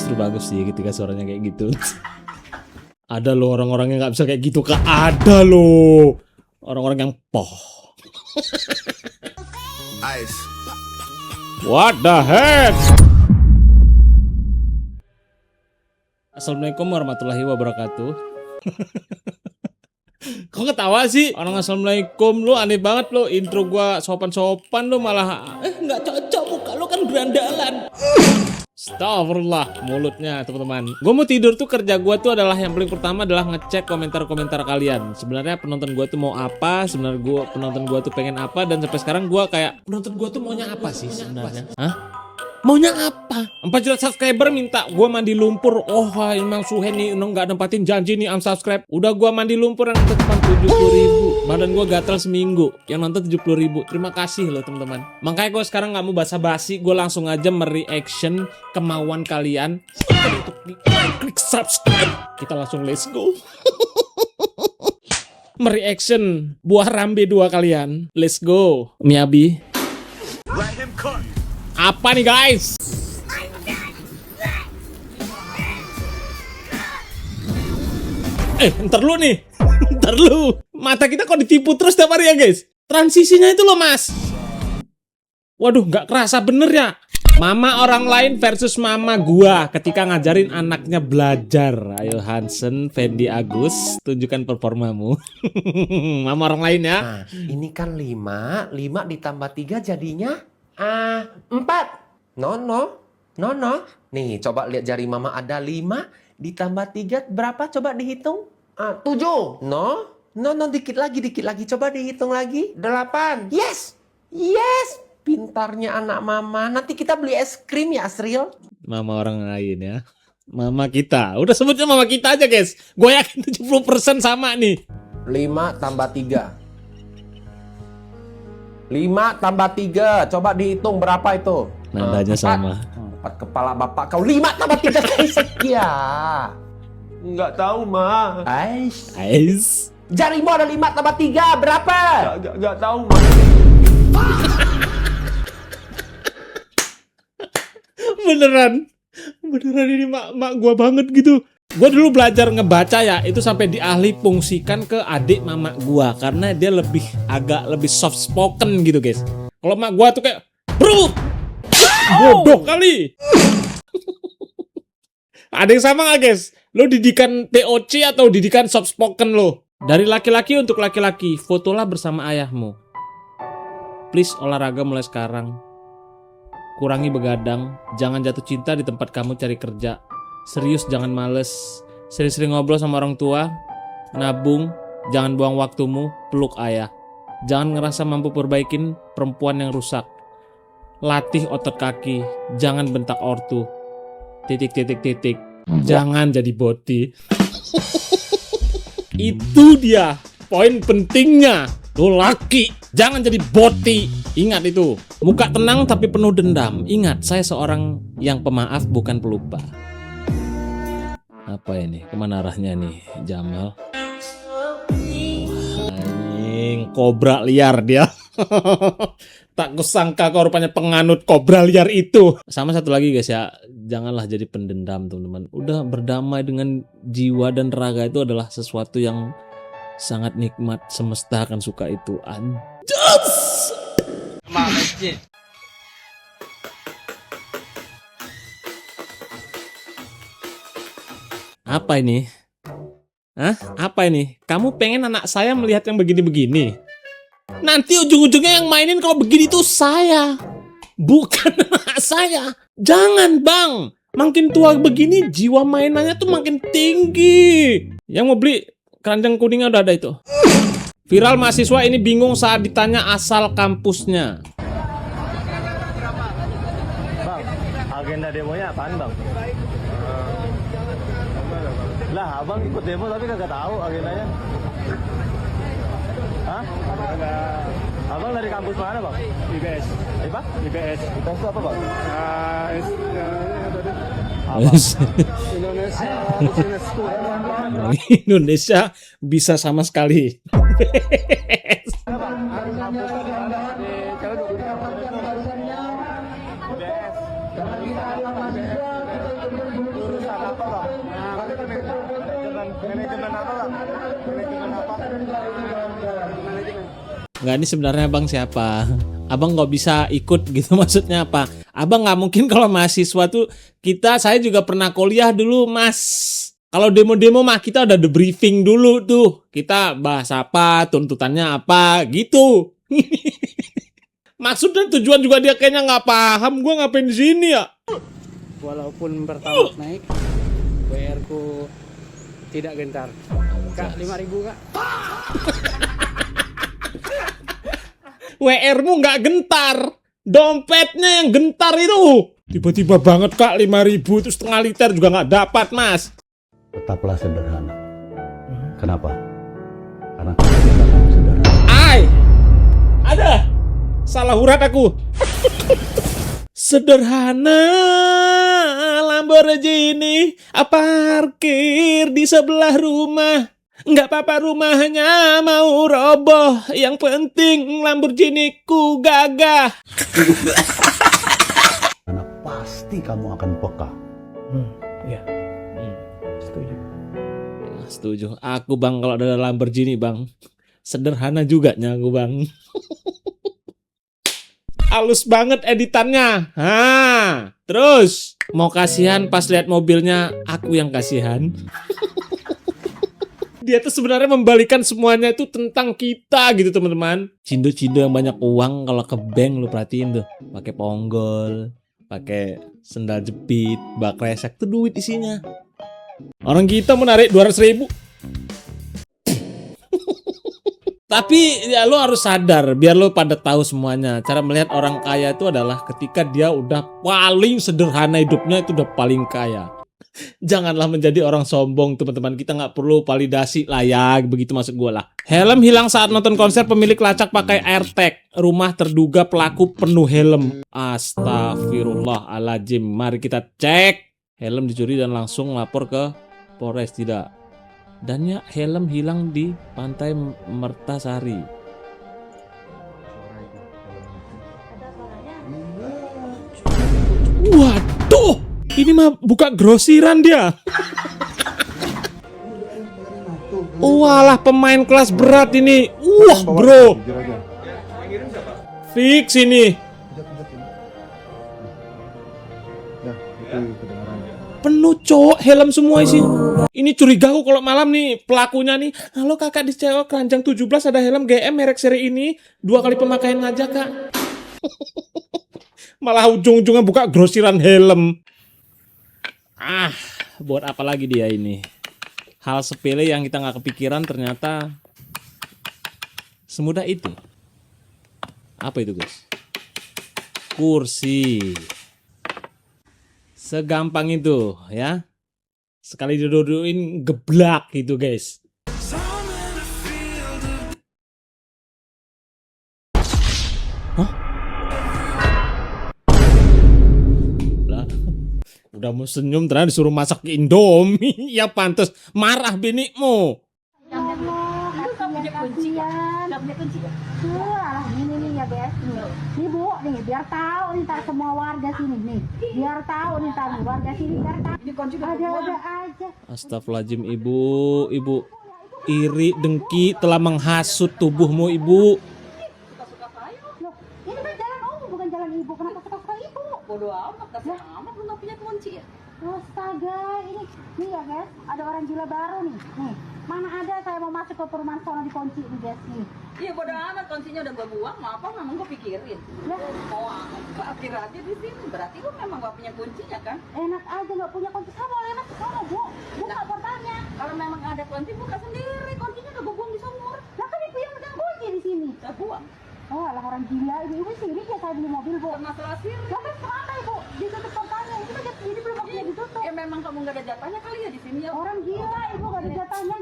justru bagus sih ketika suaranya kayak gitu. Ada loh orang-orang yang nggak bisa kayak gitu, Kak. Ada loh orang-orang yang poh. Ice. What the heck? Assalamualaikum warahmatullahi wabarakatuh. Kok ketawa sih? Orang assalamualaikum, lu aneh banget lo. Intro gua sopan-sopan lu malah nggak cocok, muka lu kan berandalan. Astagfirullah mulutnya teman-teman. Gue mau tidur tuh, kerja gue tuh adalah yang paling pertama adalah ngecek komentar-komentar kalian. Sebenarnya penonton gue tuh mau apa? Sebenarnya penonton gue tuh pengen apa? Dan sampai sekarang gue kayak penonton gue tuh maunya apa sih sebenarnya? Hah? Maunya apa? 4 juta subscriber minta gue mandi lumpur. Oh emang Suhen nih nggak nempatin janji nih unsubscribe. Udah gue mandi lumpur yang depan 70.000. Badan gue gatel seminggu. Yang nonton 70.000. Terima kasih loh teman-teman. Makanya gue sekarang nggak mau basa-basi. Gue langsung aja mereaction kemauan kalian. Untuk klik subscribe. Kita langsung let's go. Mereaction buah rambe 2 kalian. Let's go. Miyabi. Apa nih guys? Ntar lu nih. Ntar lu. Mata kita kok ditipu terus tiap hari ya guys. Transisinya itu loh mas. Waduh gak kerasa bener ya. Mama orang lain versus mama gua ketika ngajarin anaknya belajar. Ayo Hansen, Fendi Agus, tunjukkan performamu. Mama orang lain ya. Nah, ini kan 5 ditambah 3 jadinya 4. No. Nih, coba lihat jari mama, ada 5 ditambah 3 berapa? Coba dihitung. 7. No, dikit lagi. Coba dihitung lagi. 8. Yes. Pintarnya anak mama. Nanti kita beli es krim ya, Asril. Mama orang lain ya. Mama kita. Udah sebutnya mama kita aja, guys. Gue yakin 70% sama nih. 5 tambah 3. 5 tambah 3. Coba dihitung berapa itu? Nadanya sama. 4 kepala bapak kau. 5 tambah 3 kali sekian. Enggak tahu, Ma. Ais. Jarimu ada 5 tambah 3. Berapa? Enggak tahu, Ma. Beneran ini mak gua banget gitu. Gua dulu belajar ngebaca ya, itu sampai diahli fungsikan ke adik mama gua karena dia agak lebih soft spoken gitu guys. Kalau mak gua tuh kayak bro, bodoh kali. Ada yang sama gak guys? Lo didikan TOC atau didikan soft spoken lo? Dari laki-laki untuk laki-laki, fotolah bersama ayahmu. Please olahraga mulai sekarang. Kurangi begadang, jangan jatuh cinta di tempat kamu cari kerja. Serius jangan males, sering-sering ngobrol sama orang tua. Nabung, jangan buang waktumu, peluk ayah. Jangan ngerasa mampu perbaikin perempuan yang rusak. Latih otot kaki, jangan bentak ortu. ... Jangan jadi boti. Itu dia poin pentingnya. Lo laki, jangan jadi boti. Ingat itu, muka tenang tapi penuh dendam. Ingat, saya seorang yang pemaaf bukan pelupa. Apa ini? Kemana arahnya nih, Jamal? Anjing, kobra liar dia. Tak kusangka kau rupanya penganut kobra liar itu. Sama satu lagi guys ya, janganlah jadi pendendam teman-teman. Udah berdamai dengan jiwa dan raga itu adalah sesuatu yang sangat nikmat. Semesta akan suka itu. Anjas! Apa ini? Hah? Apa ini? Kamu pengen anak saya melihat yang begini-begini? Nanti ujung-ujungnya yang mainin kalau begini tuh saya, bukan anak saya. Jangan bang, makin tua begini jiwa mainannya tuh makin tinggi. Yang mau beli keranjang kuningnya udah ada itu. Viral mahasiswa ini bingung saat ditanya asal kampusnya. Bang, agenda demonya apaan bang? Lah abang ikut demo tapi kagak tahu agendanya. Hah? Abang dari kampus mana bang? IPS. Apa? IPS. IPS itu apa bang? Indonesia bisa sama sekali. Urusan apa bang? Manajemen apa bang? Manajemen apa? Nggak, ini sebenarnya abang siapa? Abang nggak bisa ikut gitu maksudnya apa? Abang nggak mungkin kalau mahasiswa tuh saya juga pernah kuliah dulu mas. Kalau demo-demo mah kita udah debriefing dulu tuh. Kita bahas apa, tuntutannya apa gitu. Maksud dan tujuan juga dia kayaknya nggak paham. Gua ngapain di sini ya? Walaupun pertamax naik, WR ku tidak gentar. Kak, 5.000 kak. WR-mu nggak gentar, dompetnya yang gentar itu. Tiba-tiba banget kak 5.000 itu setengah liter juga nggak dapat mas. Tetaplah sederhana. Kenapa? Karena kamu sederhana. Ada salah urat aku. Sederhana Lamborghini parkir di sebelah rumah. Nggak apa-apa rumahnya mau roboh, yang penting Lamborghini ku gagah. Karena pasti kamu akan peka. Setuju. Aku bang kalau ada Lamborghini bang, sederhana juga aku bang. Halus banget editannya. Terus mau kasihan pas lihat mobilnya, aku yang kasihan. Dia tuh sebenarnya membalikan semuanya itu tentang kita gitu teman-teman. Cindo-cindo yang banyak uang kalau ke bank lu perhatiin tuh, pakai ponggol, pakai sendal jepit, bak resek tuh duit isinya. Orang kita mau narik 200.000. Tapi ya lo harus sadar, biar lo pada tahu semuanya. Cara melihat orang kaya itu adalah ketika dia udah paling sederhana hidupnya, itu udah paling kaya. Janganlah menjadi orang sombong teman-teman. Kita nggak perlu validasi lah ya, begitu maksud gue lah. Helm hilang saat nonton konser, pemilik lacak pakai AirTag. Rumah terduga pelaku penuh helm. Astagfirullahaladzim. Mari kita cek. Helm dicuri dan langsung lapor ke Polres. Tidak. Dan ya helm hilang di Pantai Mertasari. Waduh, ini mah buka grosiran dia. Walah, pemain kelas berat ini. Wah bro, fix ini. Penuh cowok, helm semua isi. Ini curiga aku kalau malam nih pelakunya nih. Halo kakak, di cewek keranjang 17 ada helm GM merek seri ini. 2 kali pemakaian aja kak. Malah ujung-ujungnya buka grosiran helm. Buat apa lagi dia ini? Hal sepele yang kita nggak kepikiran ternyata semudah itu. Apa itu guys? Kursi. Segampang itu ya. Sekali didudukin geblak gitu guys. Hah? Lah, udah mau senyum ternyata disuruh masak Indomie. Ya pantas marah binikmu. Ini nih ya Bes, nih Bu, nih biar tahu nih tak semua warga sini nih, biar tahu nih tamu warga sini biar tahu. Ada aja. Astagfirullahaladzim ibu, ibu iri dengki telah menghasut tubuhmu ibu. Loh, ini kan jalan umum bukan jalan ibu, kenapa suka ibu? Bodoh amat, kasih amat lu nggak punya kunci ya? Astaga, ini ya guys, ada orang gila baru nih. Nih, mana ada saya mau masuk ke perumahan sono dikunci nih guys nih. Iya bodoh amat, kuncinya udah gua buang, mau apa memang gua pikirin. Ya, Mau parkir aja di sini, berarti lu memang gak punya kuncinya kan? enak aja nggak punya kunci, saya boleh enak ke sono Bu. Bu nggak bertanya. Kalau memang ada kunci, buka sendiri, kuncinya udah gua buang di sumur. Lah kan ibu yang pegang kunci di sini. Udah buang. Oh, alah orang gila ibu sirik ya saya beli mobil Bu. Bukan masalah sih. Lah kan kenapa ibu ditutup portalnya? Ini kan ini belum waktunya ditutup. Ya memang kamu gak ada jatahnya kali ya di sini ya. Orang gila ibu gak ada jatahnya.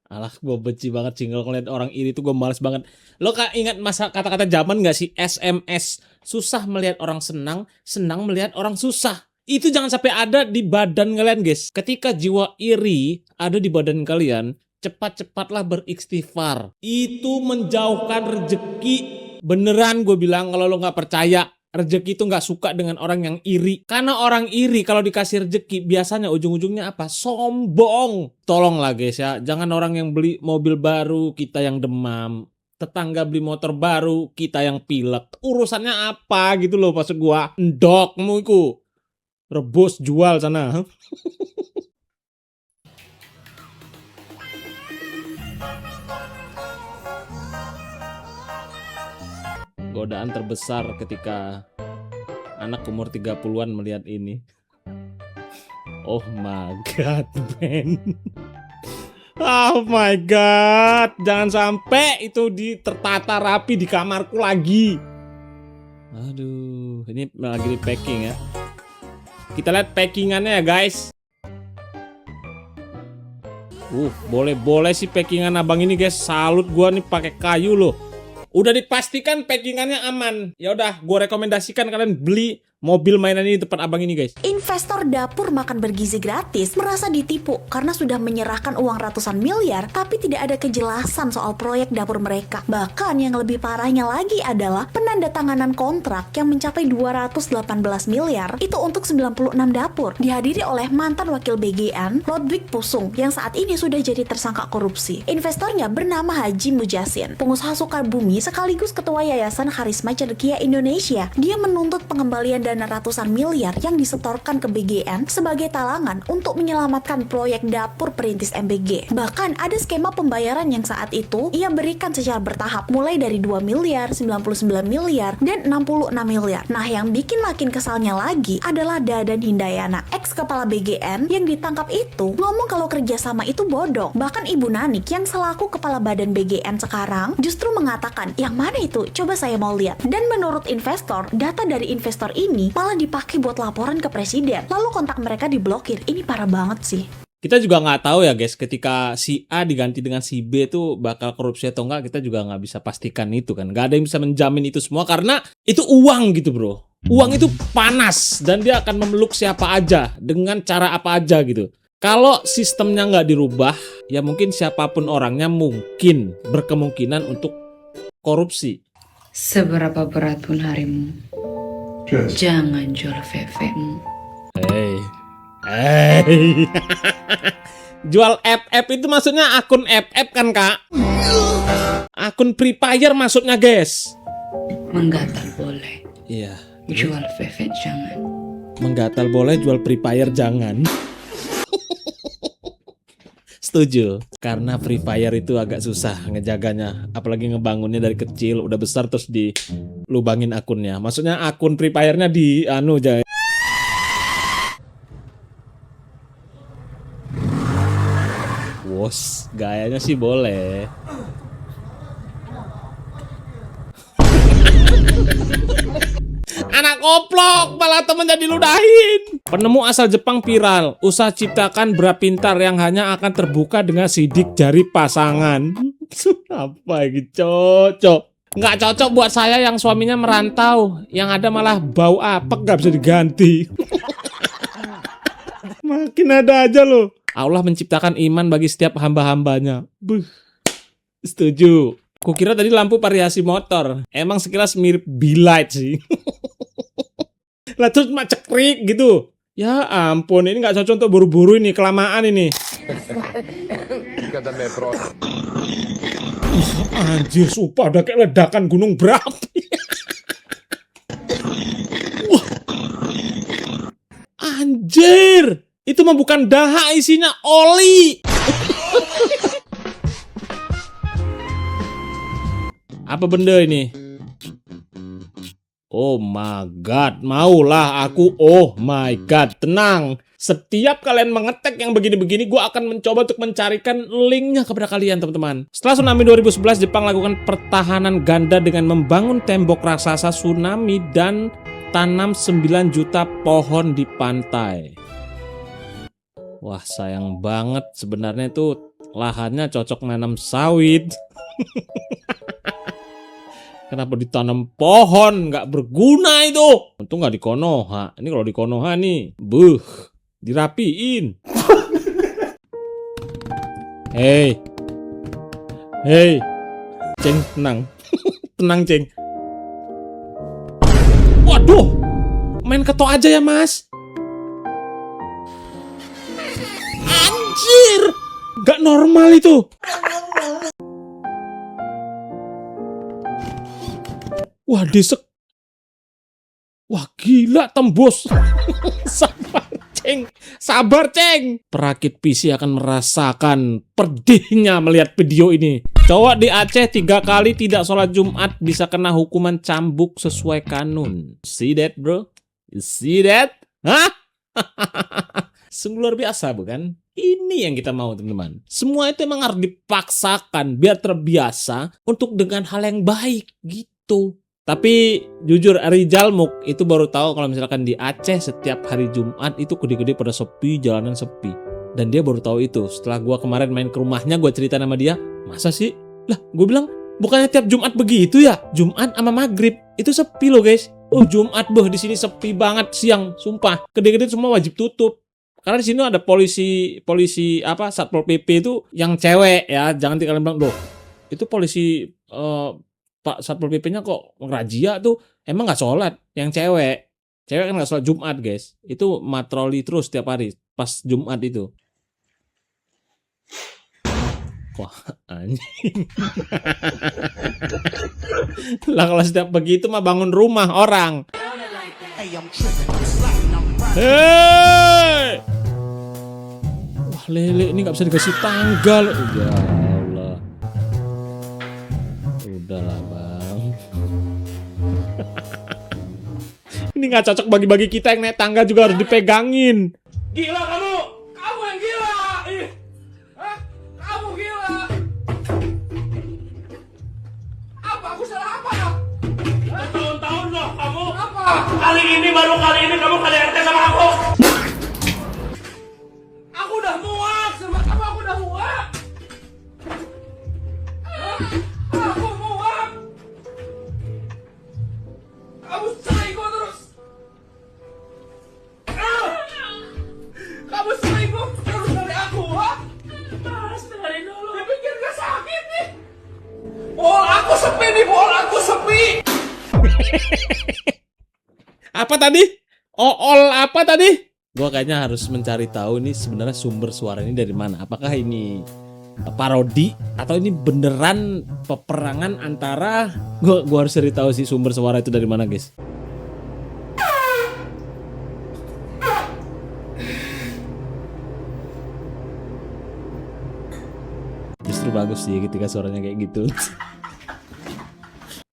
Alah, gue benci banget single ngeliat orang iri tuh, gue males banget. Lo ingat masa kata-kata zaman gak sih? SMS. Susah melihat orang senang, senang melihat orang susah. Itu jangan sampai ada di badan kalian guys. Ketika jiwa iri ada di badan kalian, cepat-cepatlah beristighfar. Itu menjauhkan rezeki. Beneran gue bilang, kalau lo gak percaya, rezeki itu nggak suka dengan orang yang iri. Karena orang iri kalau dikasih rezeki biasanya ujung-ujungnya apa? Sombong. Tolonglah guys ya, jangan orang yang beli mobil baru kita yang demam. Tetangga beli motor baru kita yang pilek. Urusannya apa gitu loh maksud gua. Endokmu iku. Rebus jual sana. Godaan terbesar ketika anak umur 30-an melihat ini. Oh my god, man. Oh my god, jangan sampai itu tertata rapi di kamarku lagi. Aduh, ini lagi di packing ya. Kita lihat packingannya ya guys. Boleh sih packingan abang ini guys. Salut gua nih pakai kayu loh. Udah dipastikan packingannya aman. Ya udah, gue rekomendasikan kalian beli mobil mainan ini di depan abang ini guys. Investor dapur makan bergizi gratis merasa ditipu karena sudah menyerahkan uang ratusan miliar tapi tidak ada kejelasan soal proyek dapur mereka. Bahkan yang lebih parahnya lagi adalah penandatanganan kontrak yang mencapai 218 miliar itu untuk 96 dapur. Dihadiri oleh mantan wakil BGN, Lodwig Pusung, yang saat ini sudah jadi tersangka korupsi. Investornya bernama Haji Mujasin, pengusaha Sukabumi sekaligus ketua Yayasan Karisma Cedekia Indonesia. Dia menuntut pengembalian dana ratusan miliar yang disetorkan ke BGN sebagai talangan untuk menyelamatkan proyek dapur perintis MBG. Bahkan ada skema pembayaran yang saat itu ia berikan secara bertahap, mulai dari 2 miliar, 99 miliar, dan 66 miliar. Nah, yang bikin makin kesalnya lagi adalah Dadan Hindayana, ex kepala BGN yang ditangkap itu ngomong kalau kerjasama itu bodong. Bahkan Ibu Nanik yang selaku kepala badan BGN sekarang justru mengatakan, yang mana itu? Coba saya mau lihat. Dan menurut investor, data dari investor ini malah dipakai buat laporan ke presiden. Lalu kontak mereka diblokir. Ini parah banget sih. Kita juga nggak tahu ya guys, ketika si A diganti dengan si B tuh bakal korupsi atau enggak, kita juga nggak bisa pastikan itu kan. Nggak ada yang bisa menjamin itu semua karena itu uang gitu bro. Uang itu panas dan dia akan memeluk siapa aja dengan cara apa aja gitu. Kalau sistemnya nggak dirubah, ya mungkin siapapun orangnya mungkin berkemungkinan untuk korupsi. Seberapa berat pun harimu, jangan jual VV-mu. Hey. Jual FF itu maksudnya akun FF kan kak? Akun Free Fire maksudnya guys. Menggatal boleh, Iya. jual VV jangan. Menggatal boleh, jual Free Fire jangan. Setuju. Karena Free Fire itu agak susah ngejaganya. Apalagi ngebangunnya dari kecil, udah besar terus dilubangin akunnya. Maksudnya akun Free Fire-nya di aja. Wos, gayanya sih boleh. Anak koplok, malah temennya diludahin. Penemu asal Jepang viral, usaha ciptakan bra pintar yang hanya akan terbuka dengan sidik jari pasangan. Apa ini cocok? Nggak cocok buat saya yang suaminya merantau, yang ada malah bau apek nggak bisa diganti. Makin ada aja loh. Allah menciptakan iman bagi setiap hamba-hambanya. Buh, setuju. Kukira tadi lampu variasi motor. Emang sekilas mirip B-Light sih. Lah terus cuma cekrik gitu. Ya ampun, ini nggak cocok untuk buru-buru ini, kelamaan ini. Anjir, sumpah udah kayak ledakan gunung berapi. Wah. Anjir, itu mah bukan dahak, isinya oli. Apa benda ini? Oh my god, maulah aku. Oh my god, tenang. Setiap kalian mengetek yang begini-begini, gue akan mencoba untuk mencarikan linknya kepada kalian teman-teman. Setelah tsunami 2011, Jepang lakukan pertahanan ganda dengan membangun tembok raksasa tsunami dan tanam 9 juta pohon di pantai. Wah sayang banget, sebenarnya itu lahannya cocok nanam sawit. Kenapa ditanam pohon? Nggak berguna itu. Untung nggak di Konoha. Ini kalau di Konoha nih, buh, dirapiin. Hei, Ceng, tenang. Tenang, Ceng. Waduh. Waduh, main ketok aja ya mas. Anjir, nggak normal itu. Wah, disek. Wah, gila tembus. Sabar, Ceng. Perakit PC akan merasakan pedihnya melihat video ini. Cowok di Aceh 3 kali tidak sholat Jumat bisa kena hukuman cambuk sesuai kanun. See that, bro? You see that? Hah? Sungguh luar biasa, bukan? Ini yang kita mau, teman-teman. Semua itu emang harus dipaksakan biar terbiasa untuk dengan hal yang baik gitu. Tapi jujur Rizal Muk itu baru tahu kalau misalkan di Aceh setiap hari Jumat itu gede-gede pada sepi, jalanan sepi. Dan dia baru tahu itu setelah gua kemarin main ke rumahnya, gua cerita sama dia, masa sih? Lah, gue bilang bukannya tiap Jumat begitu ya? Jumat sama maghrib itu sepi loh guys. Oh Jumat boh di sini sepi banget siang, sumpah. Gede-gede semua wajib tutup. Karena di sini ada polisi apa Satpol PP itu yang cewek ya. Jangan kalian bilang loh itu polisi Pak Satpol PP-nya kok ngerazia tuh emang nggak sholat, yang cewek kan nggak sholat Jumat guys, itu matroli terus tiap hari pas Jumat itu. Wah anjing. Lah kalau setiap begitu mah bangun rumah orang. Hei, wah lele ini nggak bisa dikasih tanggal. Ya Allah, udahlah bang. Ini nggak cocok bagi-bagi kita yang naik tangga juga harus dipegangin. Gila kamu! Kamu yang gila! Ih. Hah? Kamu gila! Apa? Aku salah apa ya? Bertahun-tahun loh kamu! Apa? Kali ini kamu KDRT sama aku! Aku udah muak sama kamu, aku udah muak! Aku muak! Kamu selingkuh terus! Kamu selingkuh terus dari aku, ha? Mas, dengerin dulu. Dipikir gak sakit nih? Bol aku sepi nih, bol aku sepi. Apa tadi? Apa tadi? Gua kayaknya harus mencari tahu nih sebenarnya sumber suara ini dari mana. Apakah ini parodi atau ini beneran peperangan antara gua harus cari tahu sih sumber suara itu dari mana, guys. Justru bagus sih ketika suaranya kayak gitu.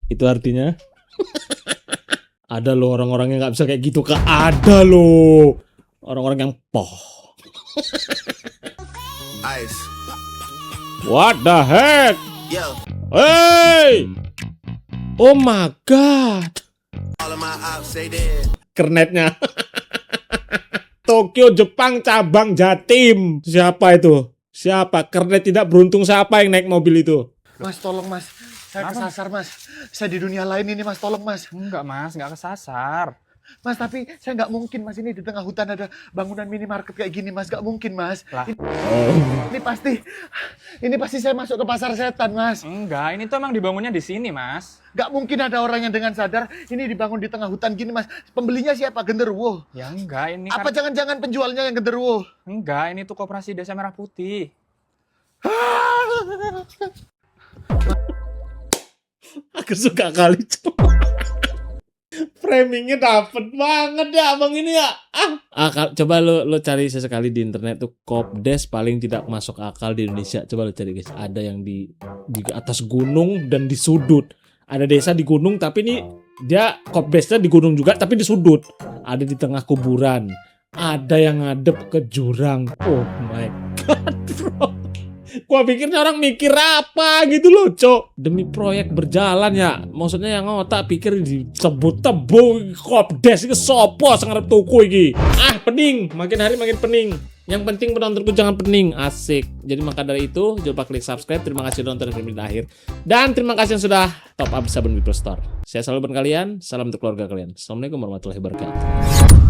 Itu artinya ada loh orang-orang yang nggak bisa kayak gitu, Kak. Ada loh orang-orang yang poh. Ice. What the heck? Yo. Hey! Oh my god. All of my ops say that. Kernetnya. Tokyo Jepang cabang Jatim. Siapa itu? Siapa? Kernet tidak beruntung siapa yang naik mobil itu? Mas, tolong mas. Saya kesasar mas. Saya di dunia lain ini mas, tolong mas. Enggak mas, enggak kesasar. Mas, tapi saya nggak mungkin mas, ini di tengah hutan ada bangunan minimarket kayak gini mas. Nggak mungkin mas. Lah. Ini pasti saya masuk ke pasar setan mas. Enggak, ini tuh emang dibangunnya di sini mas. Nggak mungkin ada orang yang dengan sadar ini dibangun di tengah hutan gini mas. Pembelinya siapa? Genderuwo? Ya enggak, ini Apa jangan-jangan penjualnya yang genderuwo? Enggak, ini tuh Koperasi Desa Merah Putih. Aku suka kali framingnya dapet banget ya abang ini ya. Coba lo cari sesekali di internet tuh Kopdes paling tidak masuk akal di Indonesia. Coba lo cari guys. Ada yang di atas gunung dan di sudut. Ada desa di gunung tapi ini dia Kopdesnya di gunung juga tapi di sudut. Ada di tengah kuburan. Ada yang ngadep ke jurang. Oh my god bro. Gua pikirnya orang mikir apa gitu loh, Cok. Demi proyek berjalan ya. Maksudnya yang otak pikir disebut tebu Kopdes iki sopo sing arep tuku iki. Pening, makin hari makin pening. Yang penting penontonku jangan pening, asik. Jadi maka dari itu, jangan lupa klik subscribe. Terima kasih sudah nonton sampai akhir. Dan terima kasih yang sudah top up sabun People Store. Saya selalu kalian, salam untuk keluarga kalian. Assalamualaikum warahmatullahi wabarakatuh.